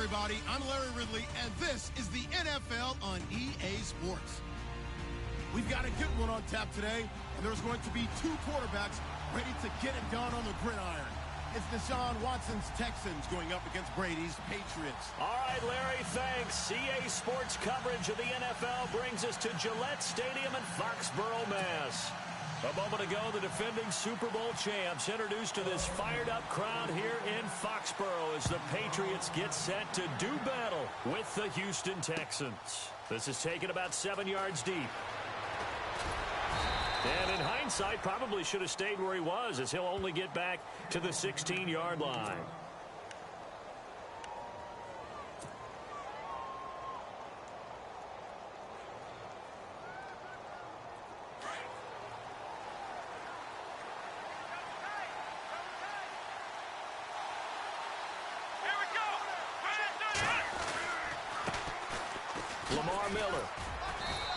everybody. I'm Larry Ridley, and this is the NFL on EA Sports. We've got a good one on tap today, and there's going to be two quarterbacks ready to get it done on the gridiron. It's Deshaun Watson's Texans going up against Brady's Patriots. All right, Larry, thanks. EA Sports coverage of the NFL brings us to Gillette Stadium in Foxborough, Mass. A moment ago, the defending Super Bowl champs introduced to this fired-up crowd here in Foxborough as the Patriots get set to do battle with the Houston Texans. This is taken about 7 yards deep. And in hindsight, probably should have stayed where he was, as he'll only get back to the 16-yard line. Lamar Miller.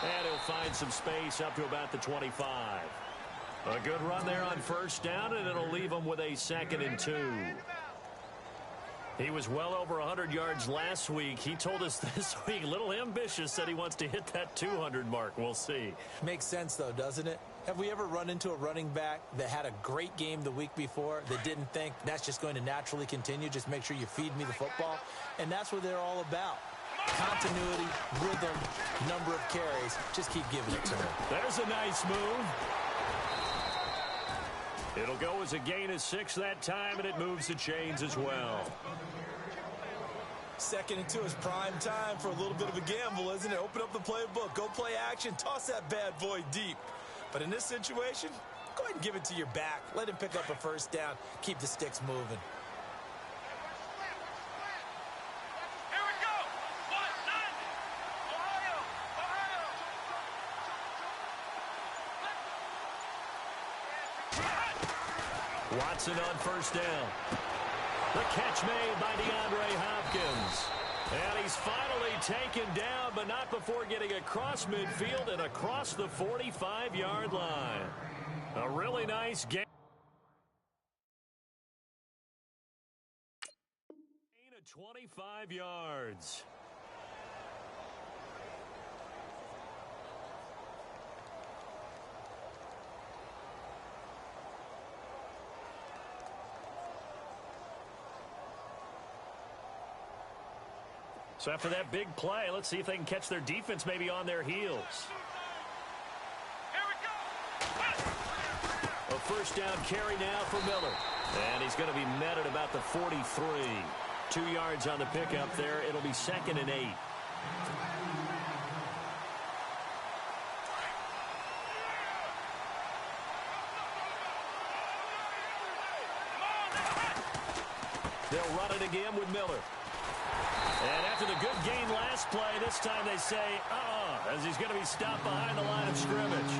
And he'll find some space up to about the 25. A good run there on first down, and it'll leave him with a 2nd and 2. He was well over 100 yards last week. He told us this week, a little ambitious, said he wants to hit that 200 mark. We'll see. Makes sense, though, doesn't it? Have we ever run into a running back that had a great game the week before that didn't think that's just going to naturally continue? Just make sure you feed me the football. And that's what they're all about. Continuity, rhythm, number of carries. Just keep giving it to him. There's a nice move. It'll go as a gain of 6 that time, and it moves the chains as well. 2nd and 2 is prime time for a little bit of a gamble, isn't it? Open up the playbook, go play action, toss that bad boy deep. But in this situation, go ahead and give it to your back. Let him pick up a first down. Keep the sticks moving. Watson on first down. The catch made by DeAndre Hopkins. And he's finally taken down, but not before getting across midfield and across the 45-yard line. A really nice game. Gain of 25 yards. So after that big play, let's see if they can catch their defense maybe on their heels. A first down carry now for Miller. And he's going to be met at about the 43. 2 yards on the pickup there. It'll be 2nd and 8. They'll run it again with Miller. And after the good gain last play, this time they say, as he's going to be stopped behind the line of scrimmage.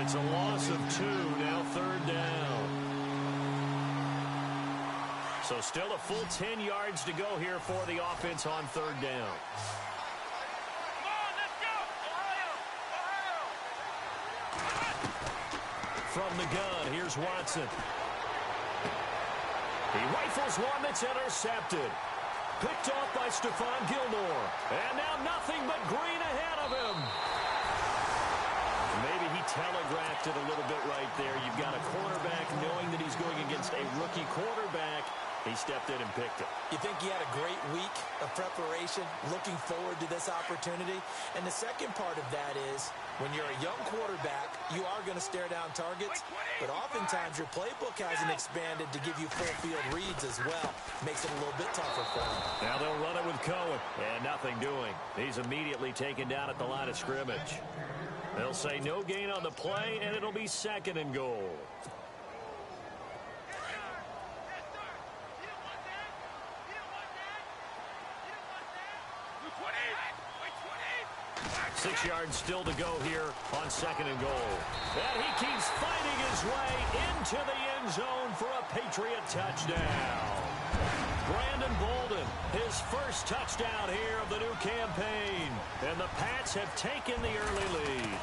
It's a loss of 2, now 3rd down. So still a full 10 yards to go here for the offense on 3rd down. From the gun, here's Watson. He rifles one that's intercepted. Picked off by Stephon Gilmore. And now nothing but green ahead of him. Maybe he telegraphed it a little bit right there. You've got a cornerback knowing that he's going against a rookie quarterback. He stepped in and picked it. You think he had a great week of preparation, looking forward to this opportunity? And the second part of that is, when you're a young quarterback, you are going to stare down targets, but oftentimes your playbook hasn't expanded to give you full field reads as well. Makes it a little bit tougher for him. Now they'll run it with Cohen, and nothing doing. He's immediately taken down at the line of scrimmage. They'll say no gain on the play, and it'll be 2nd and goal. 6 yards still to go here on 2nd and goal. And he keeps fighting his way into the end zone for a Patriot touchdown. Brandon Bolden, his first touchdown here of the new campaign. And the Pats have taken the early lead.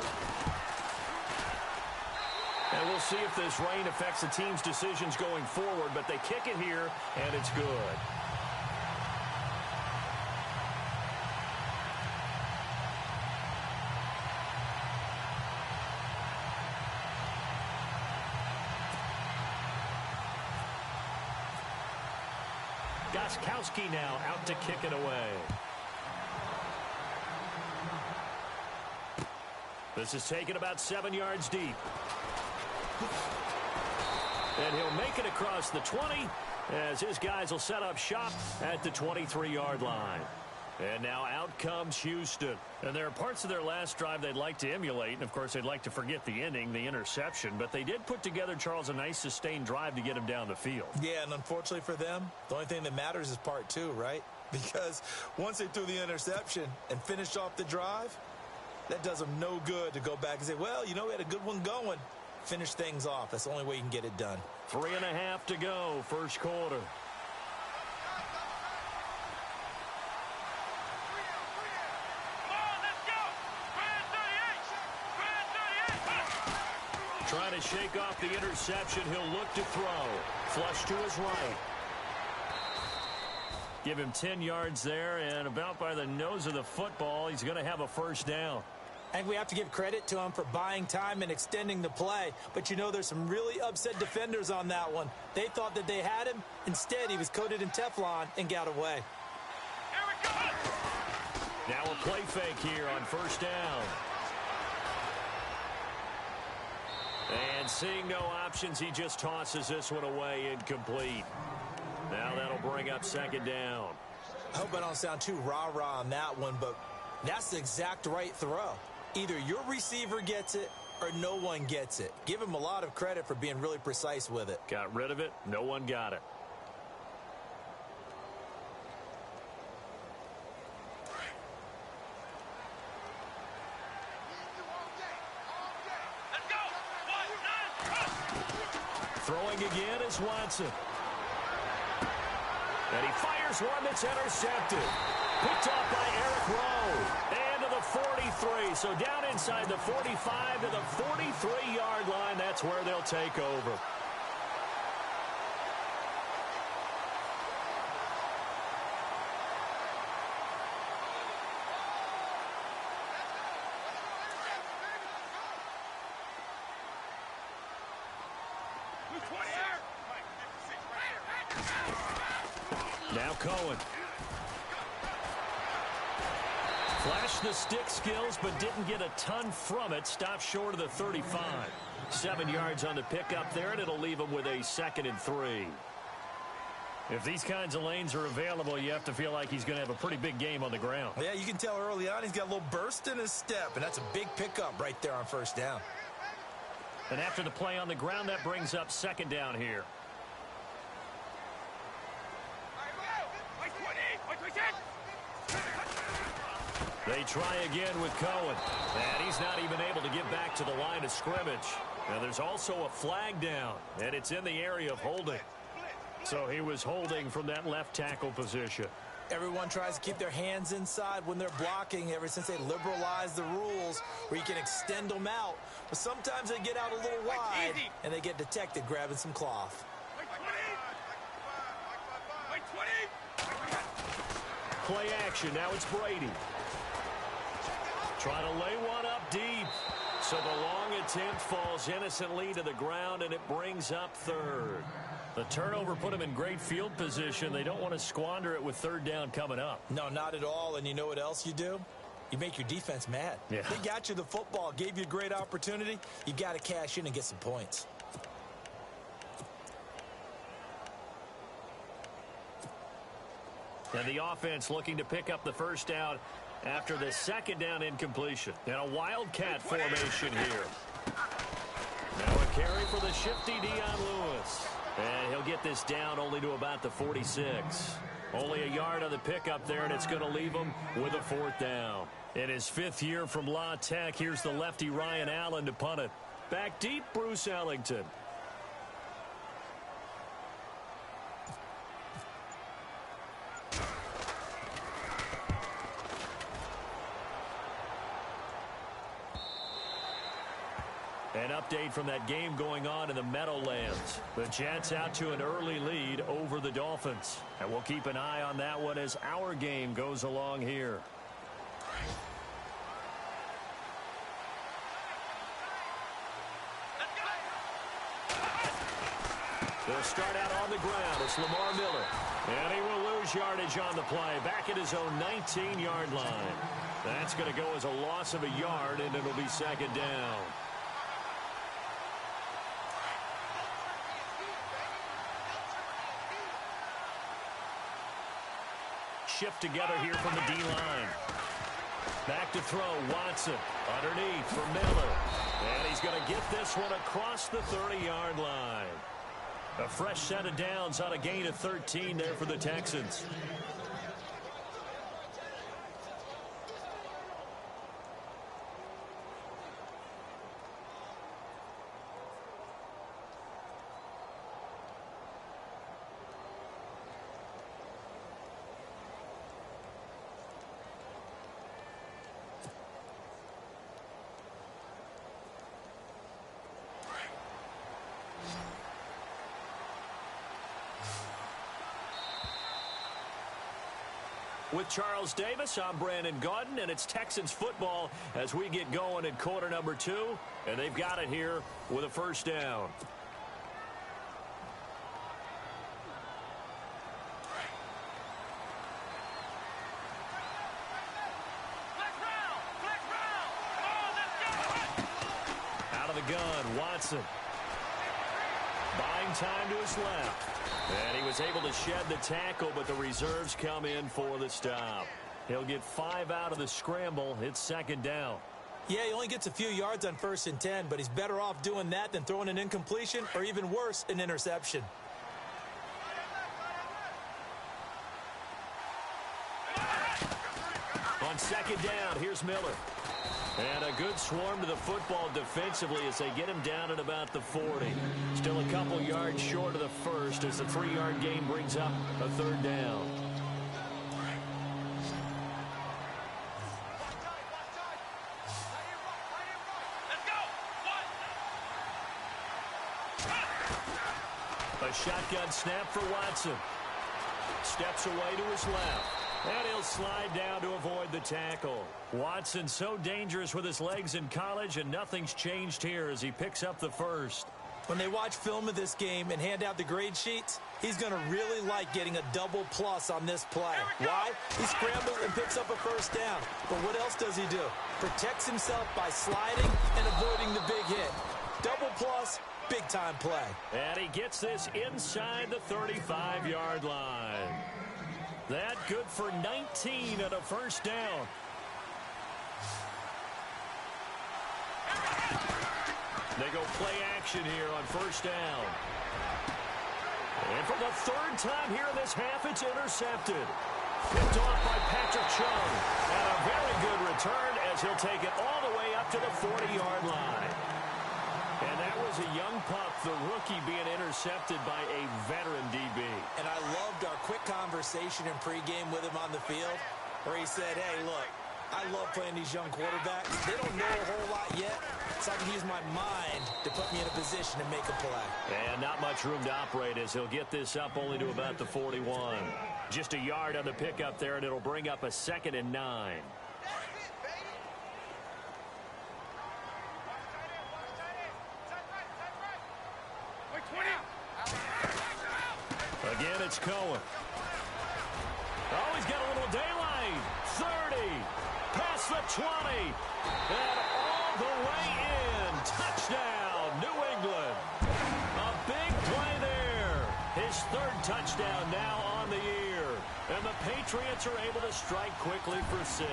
And we'll see if this rain affects the team's decisions going forward, but they kick it here, and it's good. Gostkowski now out to kick it away. This is taken about 7 yards deep. And he'll make it across the 20 as his guys will set up shop at the 23-yard line. And now out comes Houston. And there are parts of their last drive they'd like to emulate. And, of course, they'd like to forget the ending, the interception. But they did put together, Charles, a nice sustained drive to get him down the field. Yeah, and unfortunately for them, the only thing that matters is part 2, right? Because once they threw the interception and finished off the drive, that does them no good to go back and say, well, you know, we had a good one going. Finish things off. That's the only way you can get it done. 3.5 to go, first quarter. Trying to shake off the interception. He'll look to throw. Flush to his right. Give him 10 yards there, and about by the nose of the football, he's going to have a first down. I think we have to give credit to him for buying time and extending the play. But, you know, there's some really upset defenders on that one. They thought that they had him. Instead, he was coated in Teflon and got away. Now a play fake here on first down. And seeing no options, he just tosses this one away incomplete. Now that'll bring up second down. I hope I don't sound too rah-rah on that one, but that's the exact right throw. Either your receiver gets it or no one gets it. Give him a lot of credit for being really precise with it. Got rid of it. No one got it. Throwing again is Watson. And he fires one that's intercepted. Picked off by Eric Rowe. And to the 43. So down inside the 45 to the 43-yard line. That's where they'll take over. Now Cohen. Flashed the stick skills, but didn't get a ton from it. Stopped short of the 35. 7 yards on the pickup there, and it'll leave him with a 2nd and 3. If these kinds of lanes are available, you have to feel like he's going to have a pretty big game on the ground. Yeah, you can tell early on he's got a little burst in his step, and that's a big pickup right there on first down. And after the play on the ground, that brings up second down here. They try again with Cohen. And he's not even able to get back to the line of scrimmage. Now there's also a flag down, and it's in the area of holding. So he was holding from that left tackle position. Everyone tries to keep their hands inside when they're blocking ever since they liberalized the rules where you can extend them out. But sometimes they get out a little wide, and they get detected grabbing some cloth. Play action. Now it's Brady. Trying to lay one up deep. So the long attempt falls innocently to the ground, and it brings up third. The turnover put them in great field position. They don't want to squander it with third down coming up. No, not at all. And you know what else you do? You make your defense mad. Yeah. They got you the football, gave you a great opportunity. You got to cash in and get some points. And the offense looking to pick up the first down after the second down incompletion. And a wildcat formation here. Now a carry for the shifty Dion Lewis. And he'll get this down only to about the 46. Only a yard on the pickup there, and it's going to leave him with a 4th down. In his 5th year from La Tech, here's the lefty Ryan Allen to punt it. Back deep, Bruce Ellington. An update from that game going on in the Meadowlands. The Jets out to an early lead over the Dolphins. And we'll keep an eye on that one as our game goes along here. They'll start out on the ground. It's Lamar Miller. And he will lose yardage on the play. Back at his own 19-yard line. That's going to go as a loss of a yard, and it'll be second down. Shift together here from the D-line. Back to throw, Watson. Underneath for Miller. And he's going to get this one across the 30-yard line. A fresh set of downs on a gain of 13 there for the Texans. With Charles Davis, I'm Brandon Gaudin, and it's Texans football as we get going in quarter number 2, and they've got it here with a first down. Out of the gun, Watson. Buying time to his left. And he was able to shed the tackle, but the reserves come in for the stop. He'll get 5 out of the scramble. It's second down. Yeah, he only gets a few yards on 1st and 10, but he's better off doing that than throwing an incompletion or even worse, an interception. On second down, here's Miller. And a good swarm to the football defensively as they get him down at about the 40. Still a couple yards short of the first as the 3-yard gain brings up a third down. A shotgun snap for Watson. Steps away to his left. And he'll slide down to avoid the tackle. Watson so dangerous with his legs in college, and nothing's changed here as he picks up the first. When they watch film of this game and hand out the grade sheets, he's going to really like getting a double plus on this play. Why? He scrambles and picks up a first down. But what else does he do? Protects himself by sliding and avoiding the big hit. Double plus, big-time play. And he gets this inside the 35-yard line. That good for 19 at a first down. They go play action here on first down. And for the third time here in this half, it's intercepted. Picked off by Patrick Chung. And a very good return as he'll take it all the way up to the 40-yard line. And that was a young pup, the rookie, being intercepted by a veteran DB. And I loved our quick conversation in pregame with him on the field where he said, hey, look, I love playing these young quarterbacks. They don't know a whole lot yet, so I can use my mind to put me in a position to make a play. And not much room to operate as he'll get this up only to about the 41. Just a yard on the pickup there, and it'll bring up a 2nd and 9. Again, it's Cohen. Oh, he's got a little daylight. 30. Past the 20. And all the way in. Touchdown, New England. A big play there. His 3rd touchdown now on the year. And the Patriots are able to strike quickly for 6.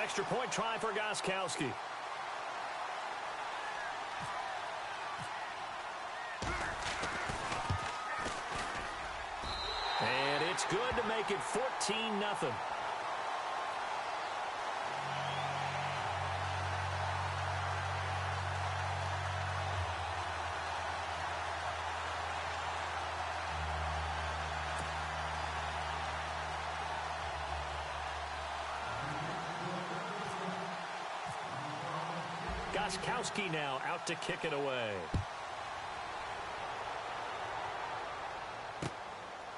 Extra point try for Gostkowski. And it's good to make it 14-0. Gostkowski now out to kick it away.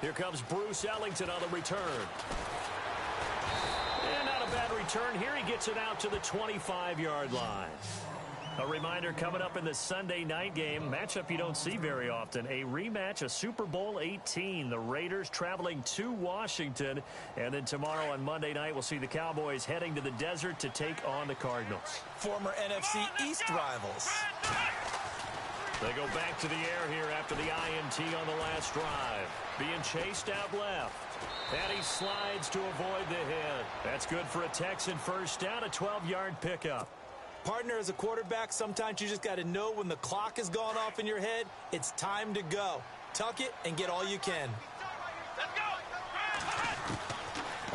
Here comes Bruce Ellington on the return. And not a bad return here. He gets it out to the 25-yard line. A reminder coming up in the Sunday night game, matchup you don't see very often, a rematch of Super Bowl 18. The Raiders traveling to Washington. And then tomorrow on Monday night, we'll see the Cowboys heading to the desert to take on the Cardinals. Former NFC East rivals. They go back to the air here after the INT on the last drive. Being chased out left. And he slides to avoid the hit. That's good for a Texan first down, a 12-yard pickup. Partner, as a quarterback, sometimes you just got to know when the clock has gone off in your head, it's time to go. Tuck it and get all you can. Let's go.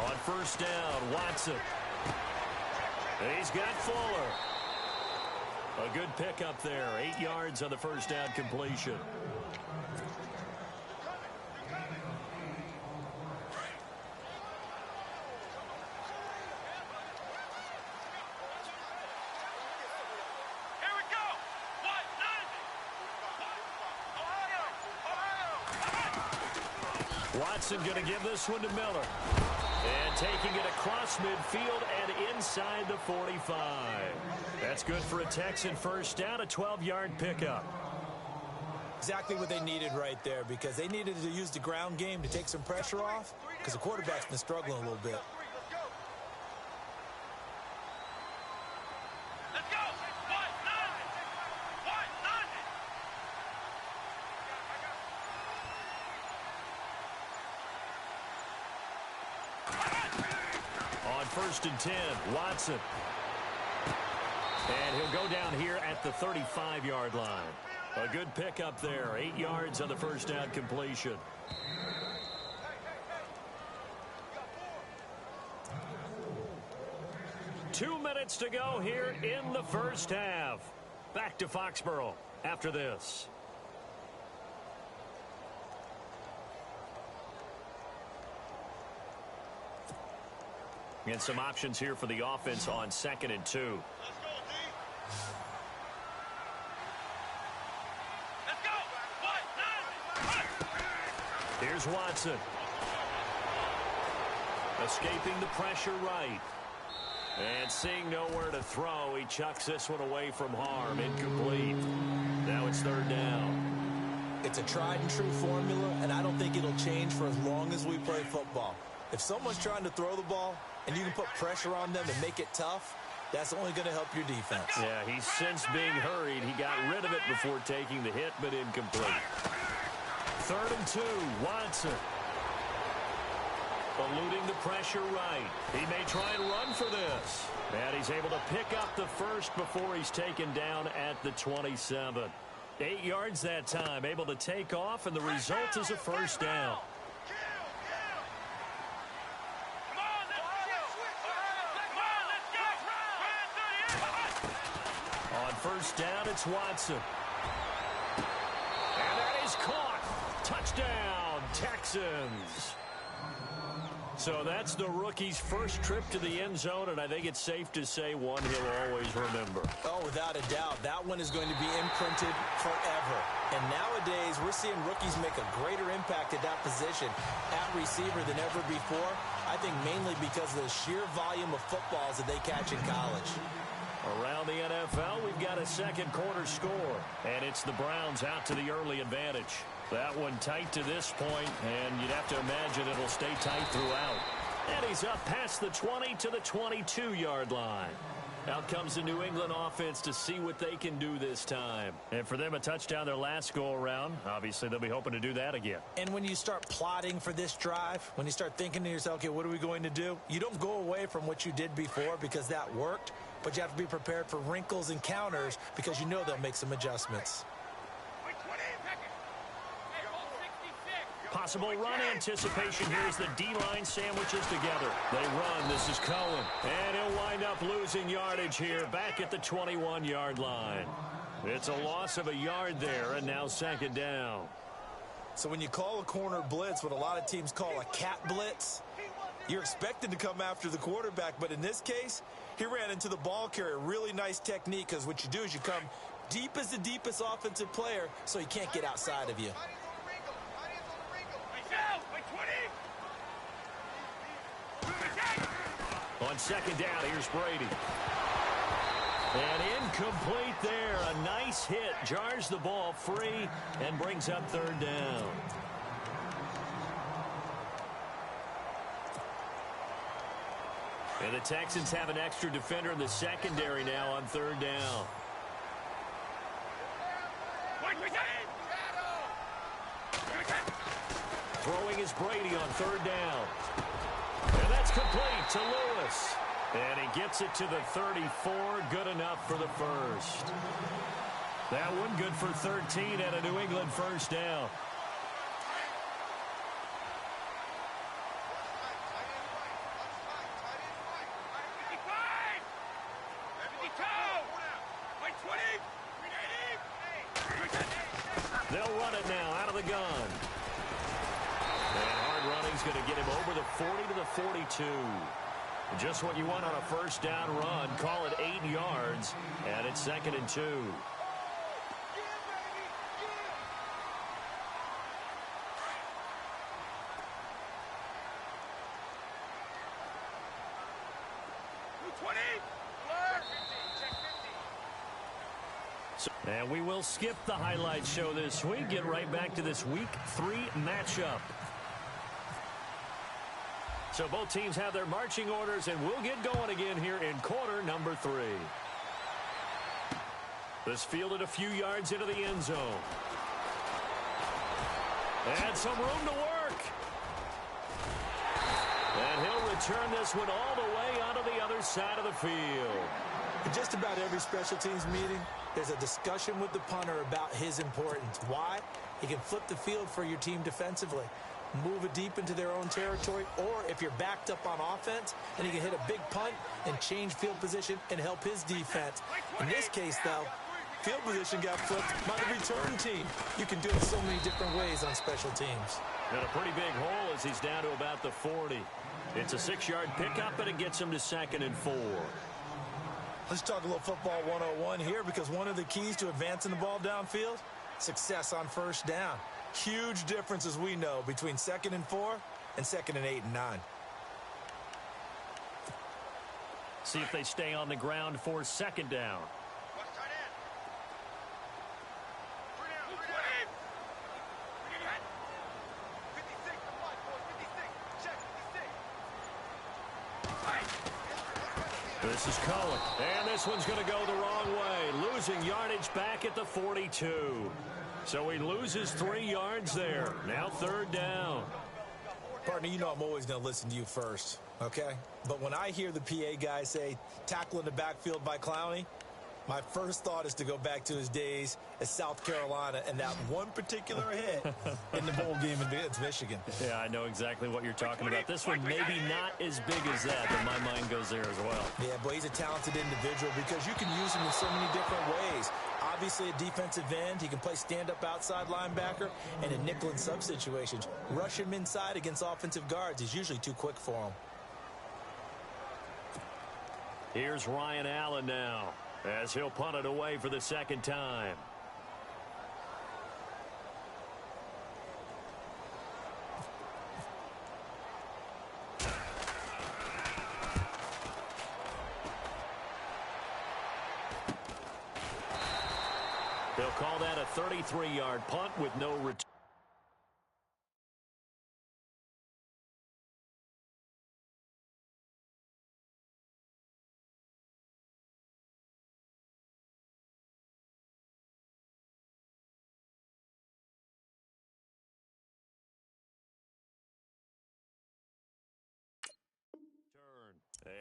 On first down, Watson. He's got Fuller. A good pickup there. 8 yards on the first down completion. Watson going to give this one to Miller. And taking it across midfield and inside the 45. That's good for a Texan first down, a 12-yard pickup. Exactly what they needed right there, because they needed to use the ground game to take some pressure off, because the quarterback's been struggling a little bit. First and 10, Watson. And he'll go down here at the 35-yard line. A good pickup there, 8 yards on the first down completion. Two minutes to go here in the first half. Back to Foxborough after this. And some options here for the offense on 2nd and 2. Let's go, D. Let's go. Here's Watson. Escaping the pressure right. And seeing nowhere to throw, he chucks this one away from harm. Incomplete. Now it's 3rd down. It's a tried and true formula, and I don't think it'll change for as long as we play football. If someone's trying to throw the ball and you can put pressure on them and make it tough, that's only going to help your defense. Yeah, he's since being hurried. He got rid of it before taking the hit, but incomplete. 3rd and 2, Watson. Eluding the pressure right. He may try and run for this. And he's able to pick up the first before he's taken down at the 27. 8 yards that time, able to take off, and the result is a first down. First down, it's Watson. And that is caught. Touchdown, Texans. So that's the rookie's first trip to the end zone, and I think it's safe to say one he'll always remember. Oh, without a doubt. That one is going to be imprinted forever. And nowadays, we're seeing rookies make a greater impact at that position at receiver than ever before. I think mainly because of the sheer volume of footballs that they catch in college. Around the NFL, we've got a second quarter score, and it's the Browns out to the early advantage. That one tight to this point, and you'd have to imagine it'll stay tight throughout. And he's up past the 20 to the 22-yard line. Out comes the New England offense to see what they can do this time. And for them, a touchdown their last go-around. Obviously, they'll be hoping to do that again. And when you start plotting for this drive, when you start thinking to yourself, okay, what are we going to do? You don't go away from what you did before because that worked, but you have to be prepared for wrinkles and counters because you know they'll make some adjustments. Possible run anticipation here as the D-line sandwiches together. They run. This is Cohen. And he'll wind up losing yardage here back at the 21-yard line. It's a loss of a yard there, and now 2nd down. So when you call a corner blitz, what a lot of teams call a cat blitz, you're expected to come after the quarterback. But in this case, he ran into the ball carrier. Really nice technique, because what you do is you come deep as the deepest offensive player so he can't get outside of you. On 2nd down, here's Brady. And incomplete there. A nice hit. Jars the ball free and brings up third down. And the Texans have an extra defender in the secondary now on third down. Throwing is Brady on third down. And that's complete to Lewis. And he gets it to the 34. Good enough for the first. That one good for 13 at a New England first down. They'll run it now out of the gun. And hard running's going to get him over the 40 to the 42. Just what you want on a first down run. Call it 8 yards, and it's 2nd and 2. And we will skip the highlight show this week. Get right back to this Week 3 matchup. So both teams have their marching orders, and we'll get going again here in quarter number 3. This fielded a few yards into the end zone. And some room to work. And he'll return this one all the way onto the other side of the field. In just about every special teams meeting, there's a discussion with the punter about his importance. Why? He can flip the field for your team defensively, move it deep into their own territory, or if you're backed up on offense, then he can hit a big punt and change field position and help his defense. In this case, though, field position got flipped by the return team. You can do it so many different ways on special teams. And a pretty big hole as he's down to about the 40. It's a 6-yard pickup, and it gets him to 2nd and 4. Let's talk a little football 101 here, because one of the keys to advancing the ball downfield, success on first down. Huge difference, as we know, between 2nd and 4 and 2nd and 8 and 9. See if they stay on the ground for 2nd down. This is Cohen, and this one's going to go the wrong way, losing yardage back at the 42. So he loses 3 yards there. Now 3rd down. Partner, you know I'm always going to listen to you first, okay? But when I hear the PA guy say, tackle in the backfield by Clowney, my first thought is to go back to his days at South Carolina and that one particular hit in the bowl game against Michigan. Yeah, I know exactly what you're talking about. This one maybe not as big as that, but my mind goes there as well. Yeah, but he's a talented individual because you can use him in so many different ways. Obviously, a defensive end. He can play stand-up outside linebacker and in nickel and sub situations. Rush him inside against offensive guards. He's usually too quick for him. Here's Ryan Allen now, as he'll punt it away for the 2nd time. They'll call that a 33-yard punt with no return.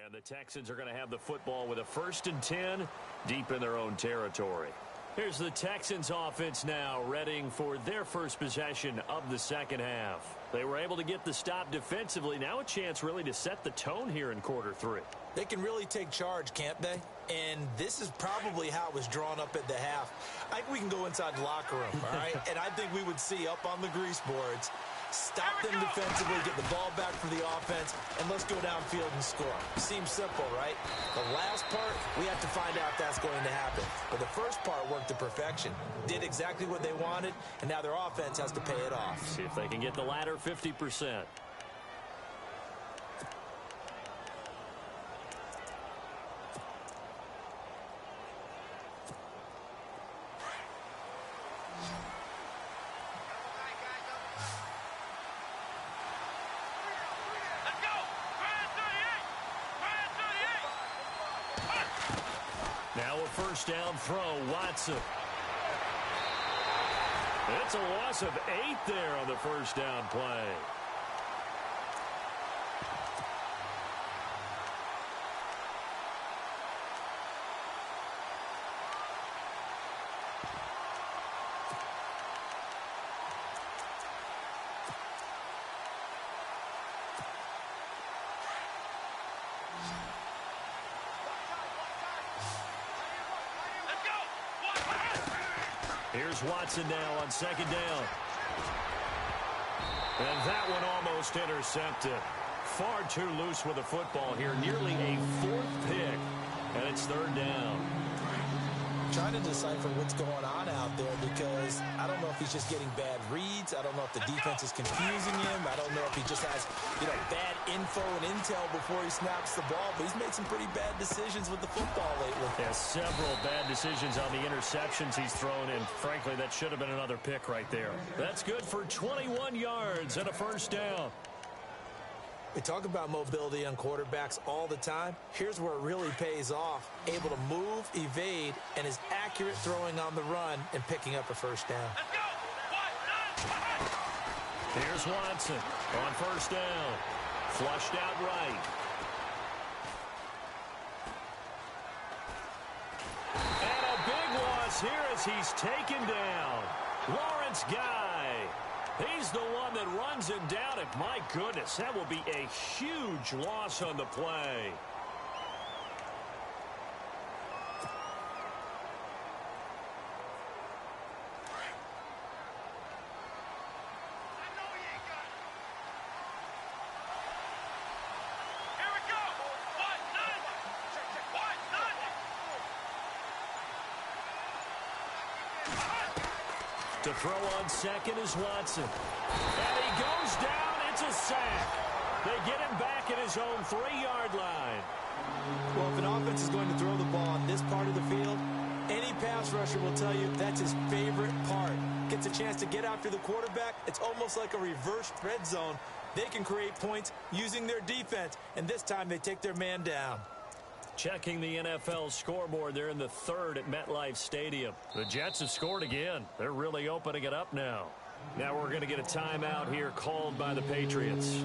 And the Texans are going to have the football with a 1st and 10 deep in their own territory. Here's the Texans offense now, readying for their first possession of the 2nd half. They were able to get the stop defensively. Now a chance really to set the tone here in quarter 3. They can really take charge, can't they? And this is probably how it was drawn up at the half. I think we can go inside the locker room, all right? And I think we would see up on the grease boards, stop them defensively, get the ball back for the offense, and let's go downfield and score. Seems simple, right? The last part, we have to find out if that's going to happen. But the first part worked to perfection. Did exactly what they wanted, and now their offense has to pay it off. See if they can get the latter 50%. first down throw, Watson. It's a loss of 8 there on the first down play. Here's Watson now on second down. And that one almost intercepted. Far too loose with the football here. Nearly a 4th pick. And it's third down. Trying to decipher what's going on out there because I don't know if he's just getting bad reads. I don't know if the defense is confusing him. I don't know if he just has, bad info and intel before he snaps the ball. But he's made some pretty bad decisions with the football lately. Yeah, several bad decisions on the interceptions he's thrown in. Frankly, that should have been another pick right there. That's good for 21 yards and a first down. We talk about mobility on quarterbacks all the time. Here's where it really pays off. Able to move, evade, and is accurate throwing on the run and picking up a first down. Here's Watson on first down. Flushed out right. And a big loss here as he's taken down. Lawrence Guy. He's the one that runs him down, and my goodness, that will be a huge loss on the play. To throw on second is Watson. And he goes down. It's a sack. They get him back at his own 3-yard line. Well, if an offense is going to throw the ball on this part of the field, any pass rusher will tell you that's his favorite part. Gets a chance to get after the quarterback. It's almost like a reverse red zone. They can create points using their defense, and this time they take their man down. Checking the NFL scoreboard, they're in the 3rd at MetLife Stadium. The Jets have scored again. They're really opening it up now. Now we're going to get a timeout here called by the Patriots.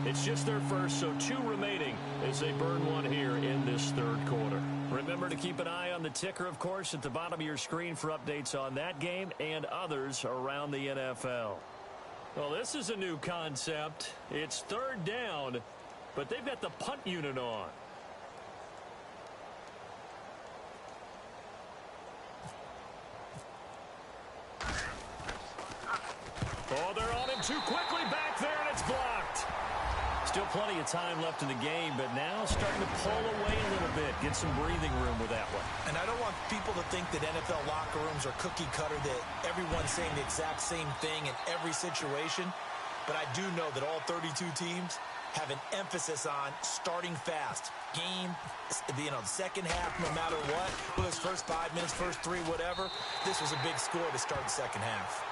It's just their first, so 2 remaining as they burn one here in this 3rd quarter. Remember to keep an eye on the ticker, of course, at the bottom of your screen for updates on that game and others around the NFL. Well, this is a new concept. It's 3rd down, but they've got the punt unit on. Oh, they're on him too quickly back there, and it's blocked. Still plenty of time left in the game, but now starting to pull away a little bit. Get some breathing room with that one. And I don't want people to think that NFL locker rooms are cookie cutter, that everyone's saying the exact same thing in every situation. But I do know that all 32 teams have an emphasis on starting fast. Game, the second half, no matter what. Whether it's first 5 minutes, first 3, whatever. This was a big score to start the second half.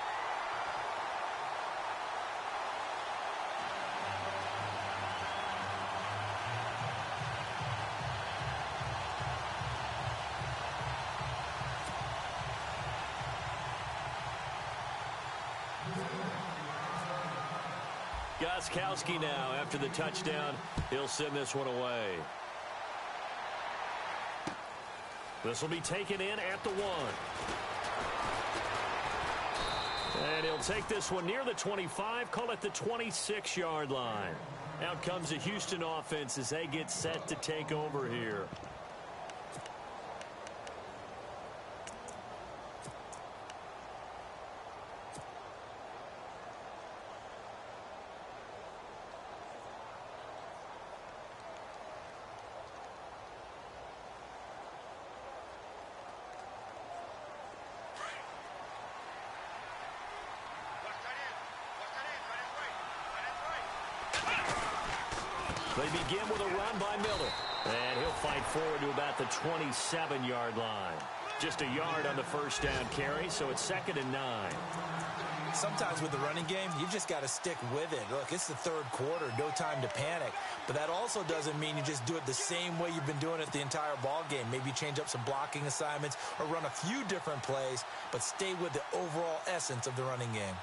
Gostkowski now after the touchdown. He'll send this one away. This will be taken in at the 1. And he'll take this one near the 25, call it the 26-yard line. Out comes the Houston offense as they get set to take over here. They begin with a run by Miller. And he'll fight forward to about the 27-yard line. Just a yard on the first down carry, so it's 2nd and 9. Sometimes with the running game, you've just got to stick with it. Look, it's the third quarter, no time to panic. But that also doesn't mean you just do it the same way you've been doing it the entire ball game. Maybe change up some blocking assignments or run a few different plays, but stay with the overall essence of the running game.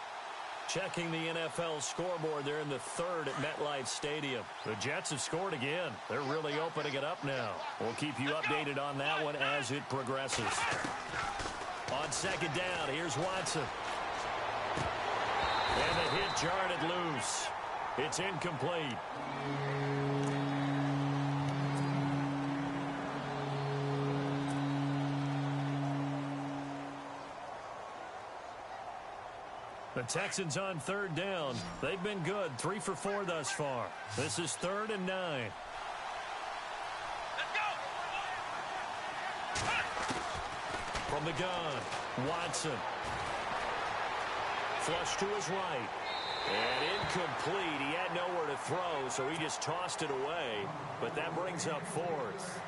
Checking the NFL scoreboard, they're in the third at MetLife Stadium. The Jets have scored again. They're really opening it up now. We'll keep you updated on that one as it progresses. On second down, here's Watson. And the hit jarred it loose. It's incomplete. The Texans on third down. They've been good, 3 for 4 thus far. This is 3rd and 9. Let's go! From the gun, Watson. Flush to his right. And incomplete. He had nowhere to throw, so he just tossed it away. But that brings up 4th.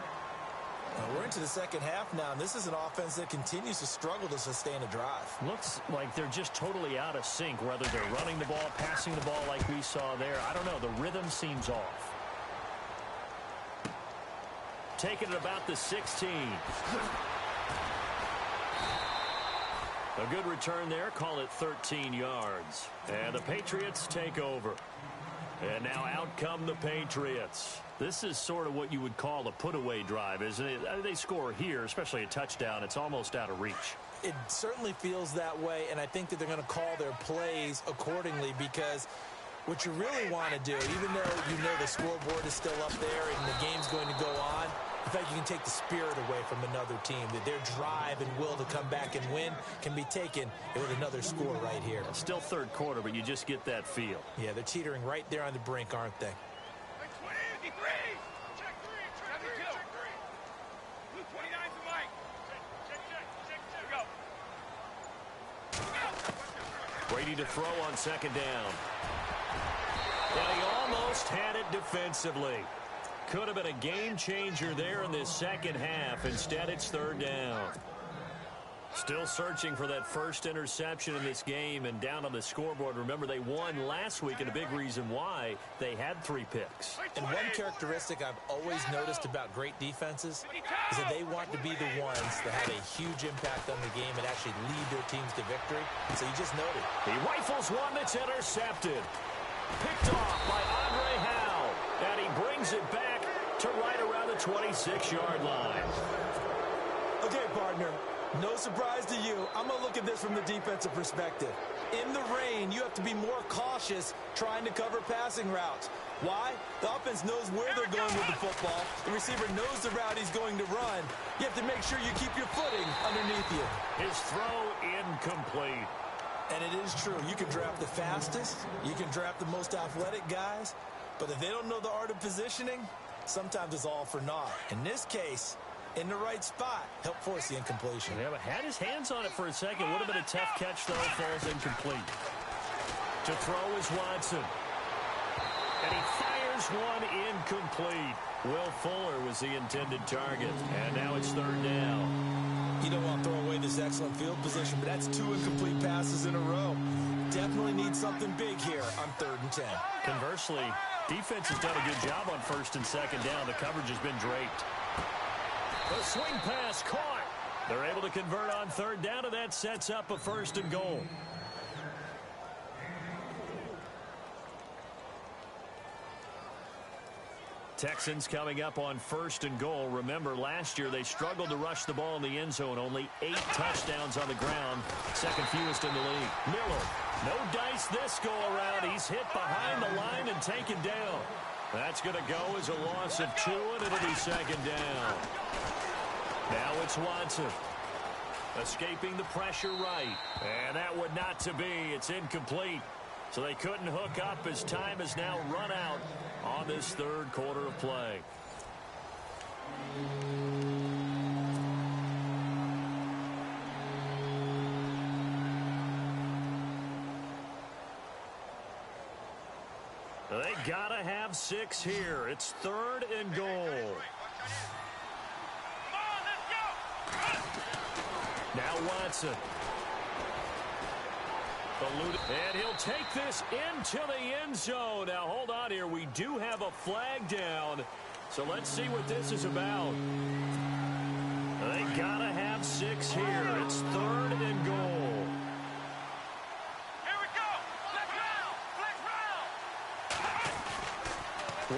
We're into the second half now, and this is an offense that continues to struggle to sustain a drive. Looks like they're just totally out of sync, whether they're running the ball, passing the ball like we saw there. I don't know. The rhythm seems off. Taking it about the 16. A good return there. Call it 13 yards. And the Patriots take over. And now out come the Patriots. This is sort of what you would call a put-away drive, isn't it? They score here, especially a touchdown. It's almost out of reach. It certainly feels that way, and I think that they're going to call their plays accordingly, because what you really want to do, even though you know the scoreboard is still up there and the game's going to go on, in fact, you can take the spirit away from another team, that their drive and will to come back and win can be taken with another score right here. Still third quarter, but you just get that feel. Yeah, they're teetering right there on the brink, aren't they? Brady to throw on second down. And he almost had it defensively. Could have been a game changer there in this second half. Instead, it's third down. Still searching for that first interception in this game, and down on the scoreboard. Remember, they won last week, and a big reason why they had 3 picks. And one characteristic I've always noticed about great defenses is that they want to be the ones that have a huge impact on the game and actually lead their teams to victory. So you just noted. He rifles one that's intercepted. Picked off by Andre Howe. And he brings it back to right around the 26-yard line. Okay, partner. No surprise to you. I'm going to look at this from the defensive perspective. In the rain, you have to be more cautious trying to cover passing routes. Why? The offense knows where they're going with the football. The receiver knows the route he's going to run. You have to make sure you keep your footing underneath you. His throw incomplete. And it is true. You can draft the fastest. You can draft the most athletic guys. But if they don't know the art of positioning, sometimes it's all for naught. In this case, in the right spot, help force the incompletion. Yeah, but had his hands on it for a second. Would have been a tough catch, though. Falls incomplete. To throw is Watson. And he fires one incomplete. Will Fuller was the intended target. And now it's third down. You don't want to throw away this excellent field position, but that's 2 incomplete passes in a row. Definitely need something big here on 3rd and 10. Conversely, defense has done a good job on 1st and 2nd down. The coverage has been draped. The swing pass caught. They're able to convert on 3rd down, and that sets up a 1st and goal. Texans coming up on 1st and goal. Remember, last year they struggled to rush the ball in the end zone. Only 8 touchdowns on the ground. Second fewest in the league. Miller, no dice this go around. He's hit behind the line and taken down. That's going to go as a loss of 2, and it'll be 2nd down. Now it's Watson. Escaping the pressure right. And that would not to be. It's incomplete. So they couldn't hook up as time has now run out on this 3rd quarter of play. They gotta have 6 here. It's 3rd and goal. Now Watson. And he'll take this into the end zone. Now, hold on here. We do have a flag down. So let's see what this is about. They got to have 6 here. It's 3rd and goal. Here we go. Flex round.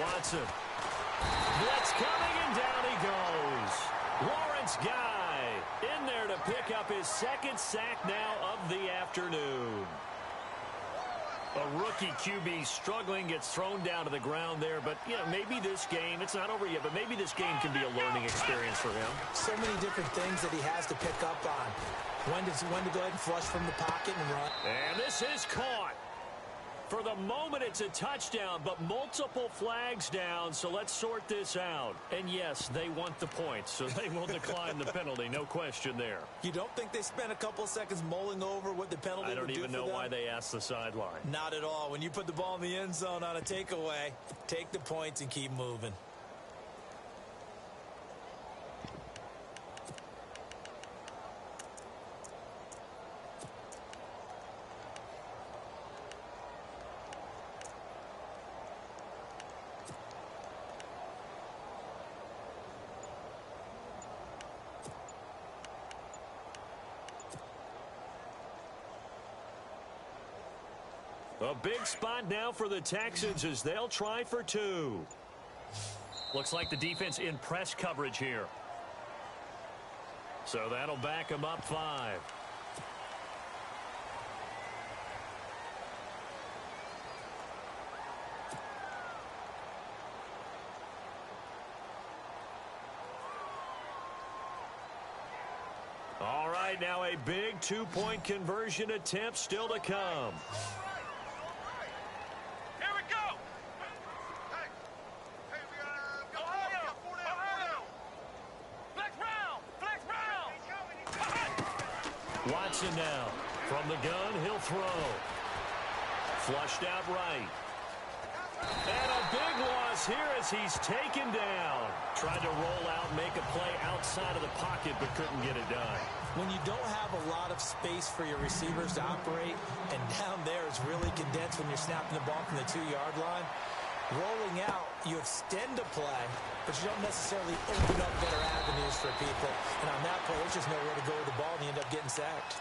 Watson. Blitz coming, and down he goes. Lawrence Guy in there to pick up his 2nd sack now of the afternoon. A rookie QB struggling, gets thrown down to the ground there. But, you know, maybe this game, it's not over yet, but maybe this game can be a learning experience for him. So many different things that he has to pick up on. When to go ahead and flush from the pocket and run. And this is caught. For the moment, it's a touchdown, but multiple flags down, so let's sort this out. And, yes, they want the points, so they will decline the penalty, no question there. You don't think they spent a couple of seconds mulling over what the penalty would do for them? I don't even know why they asked the sideline. Not at all. When you put the ball in the end zone on a takeaway, take the points and keep moving. A big spot now for the Texans as they'll try for 2. Looks like the defense in press coverage here. So that'll back them up 5. All right, now a big 2-point conversion attempt still to come. Watson now. From the gun, he'll throw. Flushed out right. And a big loss here as he's taken down. Tried to roll out, make a play outside of the pocket, but couldn't get it done. When you don't have a lot of space for your receivers to operate, and down there it's really condensed when you're snapping the ball from the 2-yard line, rolling out, you extend a play, but you don't necessarily open up better avenues for people. And on that play, there's just nowhere to go with the ball, and you end up getting sacked.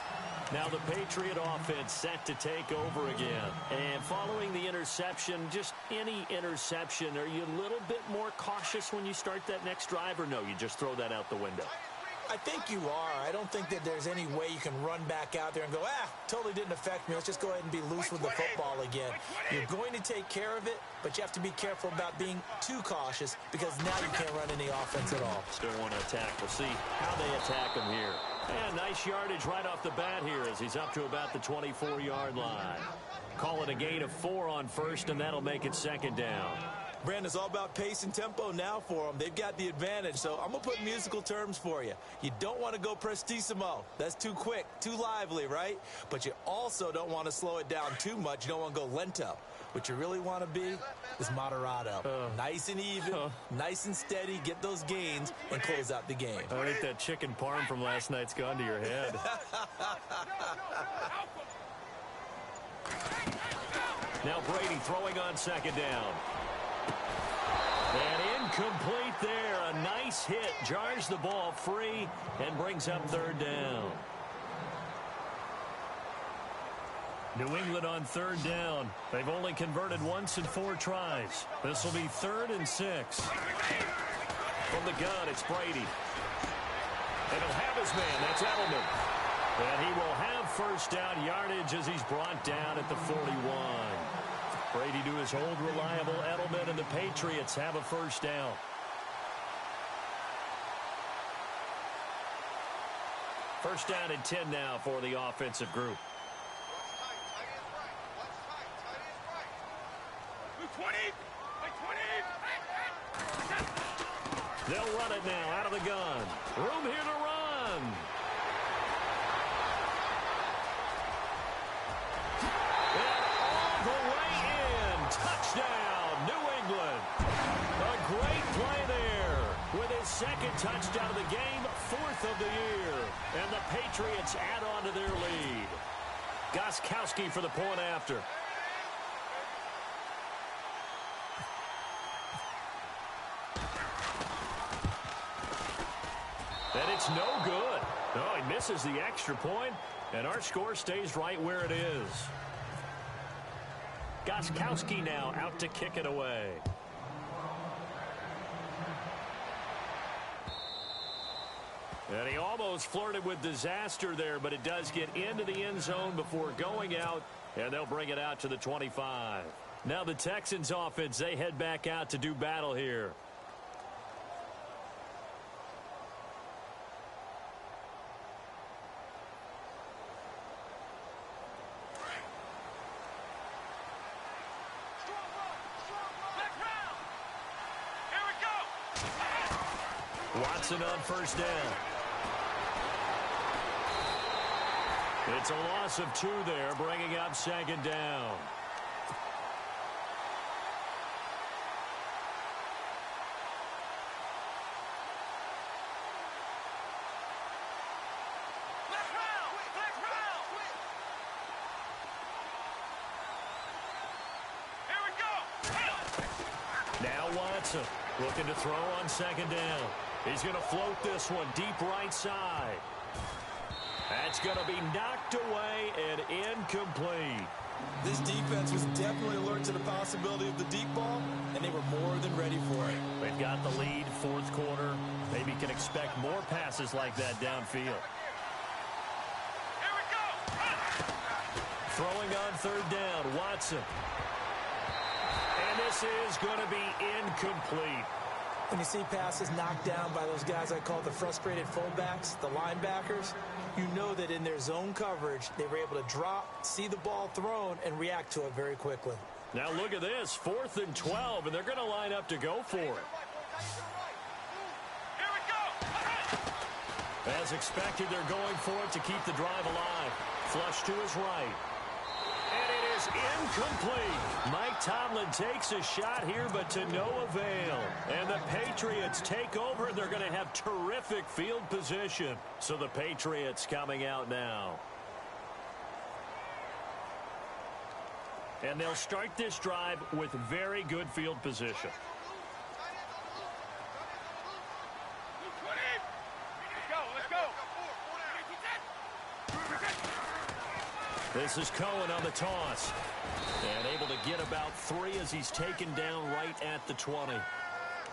Now the Patriot offense set to take over again. And following the interception, just any interception, are you a little bit more cautious when you start that next drive, or no, you just throw that out the window? I think you are. I don't think that there's any way you can run back out there and go, totally didn't affect me. Let's just go ahead and be loose with the football again. You're going to take care of it, but you have to be careful about being too cautious because now you can't run any offense at all. Still want to attack. We'll see how they attack him here. And nice yardage right off the bat here as he's up to about the 24-yard line. Call it a gain of 4 on first, and that'll make it 2nd down. Brandon, it's all about pace and tempo now for them. They've got the advantage, so I'm going to put musical terms for you. You don't want to go prestissimo. That's too quick, too lively, right? But you also don't want to slow it down too much. You don't want to go lento. What you really want to be is moderato. Nice and even, nice and steady, get those gains, and close out the game. I think that chicken parm from last night's gone to your head. Now Brady throwing on 2nd down. And incomplete there. A nice hit. Jars the ball free and brings up 3rd down. New England on 3rd down. They've only converted once in 4 tries. This will be 3rd and 6. From the gun, it's Brady. And he'll have his man. That's Edelman. And he will have 1st down yardage as he's brought down at the 41. Brady to his old reliable Edelman, and the Patriots have a 1st down. First down and 10 now for the offensive group. 20. They'll run it now out of the gun. Room here to run. And all the way in. Touchdown, New England. A great play there with his 2nd touchdown of the game, 4th of the year. And the Patriots add on to their lead. Gostkowski for the point after. And it's no good. No, he misses the extra point, and our score stays right where it is. Gostkowski now out to kick it away. And he almost flirted with disaster there, but it does get into the end zone before going out, and they'll bring it out to the 25. Now the Texans offense, they head back out to do battle here. Watson on first down. It's a loss of 2 there, bringing up second down. Now Watson looking to throw on second down. He's going to float this one deep right side. That's going to be knocked away and incomplete. This defense was definitely alert to the possibility of the deep ball, and they were more than ready for it. They've got the lead, fourth quarter. Maybe can expect more passes like that downfield. Here we go. Throwing on third down, Watson. And this is going to be incomplete. When you see passes knocked down by those guys I call the frustrated fullbacks, the linebackers, you know that in their zone coverage, they were able to drop, see the ball thrown, and react to it very quickly. Now look at this, 4th and 12, and they're going to line up to go for it. Here we go. As expected, they're going for it to keep the drive alive. Flush to his right. And it is incomplete. Mike Tomlin takes a shot here, but to no avail. And the Patriots take over. They're going to have terrific field position. So the Patriots coming out now. And they'll start this drive with very good field position. This is Cohen on the toss. And able to get about 3 as he's taken down right at the 20.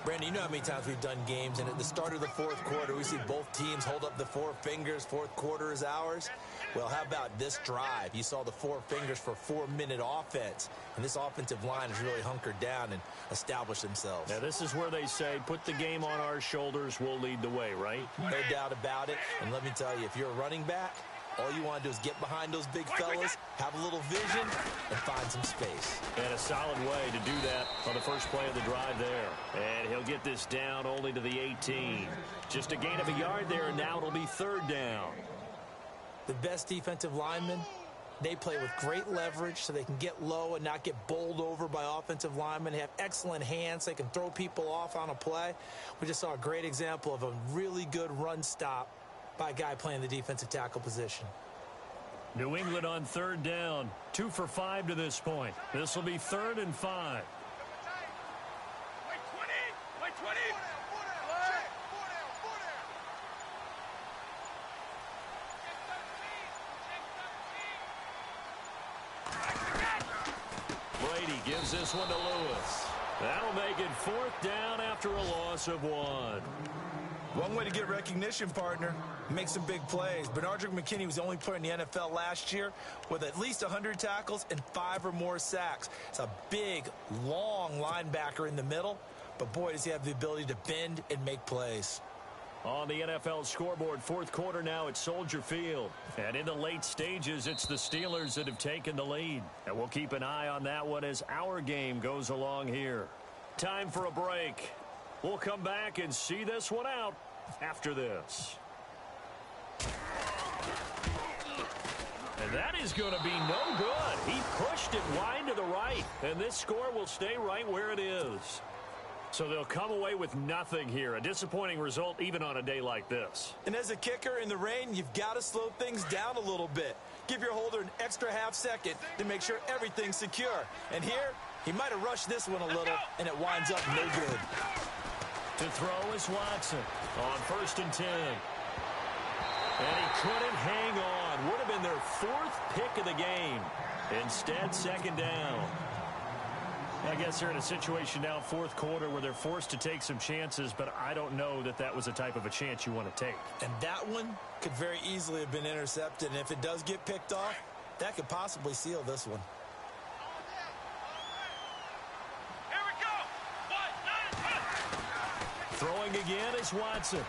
Brandon, you know how many times we've done games, and at the start of the fourth quarter, we see both teams hold up the 4 fingers, fourth quarter is ours. Well, how about this drive? You saw the 4 fingers for 4-minute offense, and this offensive line has really hunkered down and established themselves. Now, this is where they say, put the game on our shoulders, we'll lead the way, right? No doubt about it, and let me tell you, if you're a running back, all you want to do is get behind those big fellas, have a little vision, and find some space. And a solid way to do that on the first play of the drive there. And he'll get this down only to the 18. Just a gain of a yard there, and now it'll be third down. The best defensive linemen, they play with great leverage so they can get low and not get bowled over by offensive linemen. They have excellent hands. They can throw people off on a play. We just saw a great example of a really good run stop by a guy playing the defensive tackle position. New England on third down. 2 for 5 to this point. This will be 3rd and 5. Wait 20. Wait 20. Brady gives this one to Lewis. That'll make it 4th down after a loss of 1. One way to get recognition, partner, make some big plays. Bernardrick McKinney was the only player in the NFL last year with at least 100 tackles and 5 or more sacks. It's a big, long linebacker in the middle, but boy, does he have the ability to bend and make plays. On the NFL scoreboard, 4th quarter now at Soldier Field. And in the late stages, it's the Steelers that have taken the lead. And we'll keep an eye on that one as our game goes along here. Time for a break. We'll come back and see this one out after this. And that is going to be no good. He pushed it wide to the right, and this score will stay right where it is. So they'll come away with nothing here. A disappointing result even on a day like this. And as a kicker in the rain, you've got to slow things down a little bit. Give your holder an extra half second to make sure everything's secure. And here, he might have rushed this one a little, and it winds up no good. To throw is Watson on 1st and 10. And he couldn't hang on. Would have been their 4th pick of the game. Instead, 2nd down. I guess they're in a situation now, 4th quarter, where they're forced to take some chances, but I don't know that that was the type of a chance you want to take. And that one could very easily have been intercepted, and if it does get picked off, that could possibly seal this one. Here we go. 1, 9, 10. Throwing again is Watson.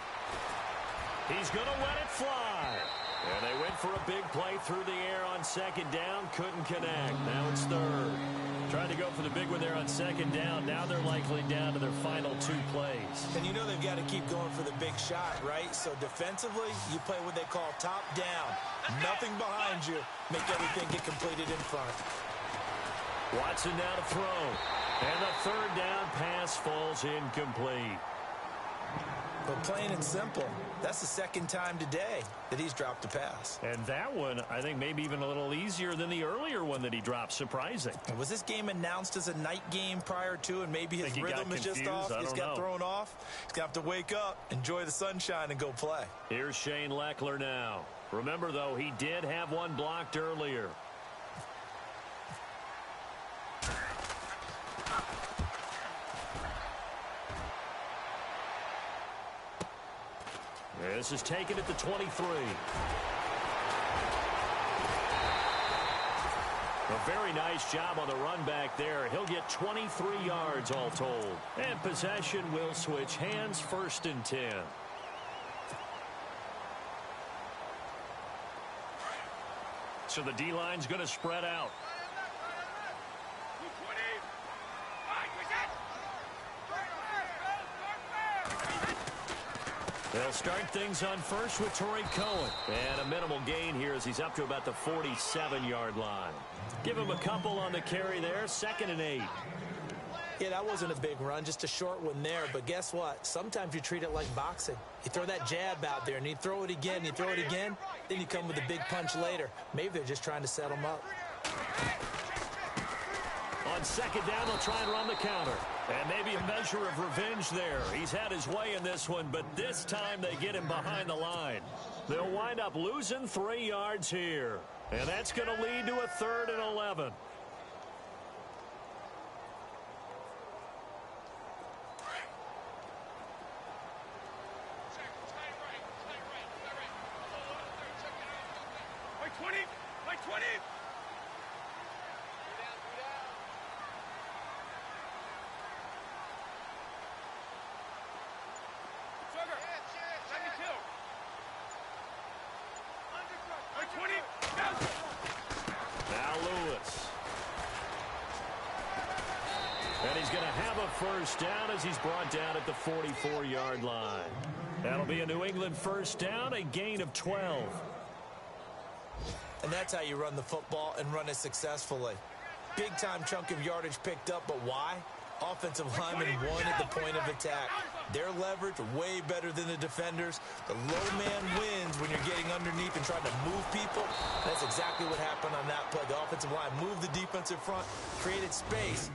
He's going to let it fly. And they went for a big play through the air on 2nd down. Couldn't connect. Now it's 3rd. Tried to go for the big one there on 2nd down. Now they're likely down to their final 2 plays. And you know they've got to keep going for the big shot, right? So defensively, you play what they call top down. Nothing behind you. Make everything get completed in front. Watson now to throw. And the 3rd down pass falls incomplete. But plain and simple, that's the 2nd time today that he's dropped a pass. And that one, I think, maybe even a little easier than the earlier one that he dropped. Surprising. And was this game announced as a night game prior to, and maybe his rhythm is just off? He's got thrown off. He's going to have to wake up, enjoy the sunshine, and go play. Here's Shane Leckler now. Remember, though, he did have one blocked earlier. This is taken at the 23. A very nice job on the run back there. He'll get 23 yards all told. And possession will switch hands, 1st and 10. So the D-line's going to spread out. 220. They'll start things on first with Torrey Cohen. And a minimal gain here as he's up to about the 47-yard line. Give him a couple on the carry there, 2nd and 8. Yeah, that wasn't a big run, just a short one there. But guess what? Sometimes you treat it like boxing. You throw that jab out there, and you throw it again, you throw it again, then you come with a big punch later. Maybe they're just trying to set him up. On 2nd down, they'll try and run the counter. And maybe a measure of revenge there. He's had his way in this one, but this time they get him behind the line. They'll wind up losing 3 yards here. And that's going to lead to a 3rd and 11. Like 20. Now Lewis. And he's going to have a 1st down as he's brought down at the 44-yard line. That'll be a New England 1st down, a gain of 12. And that's how you run the football and run it successfully. Big-time chunk of yardage picked up, but why? Offensive linemen won at the point of attack. Their leverage way better than the defenders. The low man wins when you're getting underneath and trying to move people. That's exactly what happened on that play. The offensive line moved the defensive front, created space,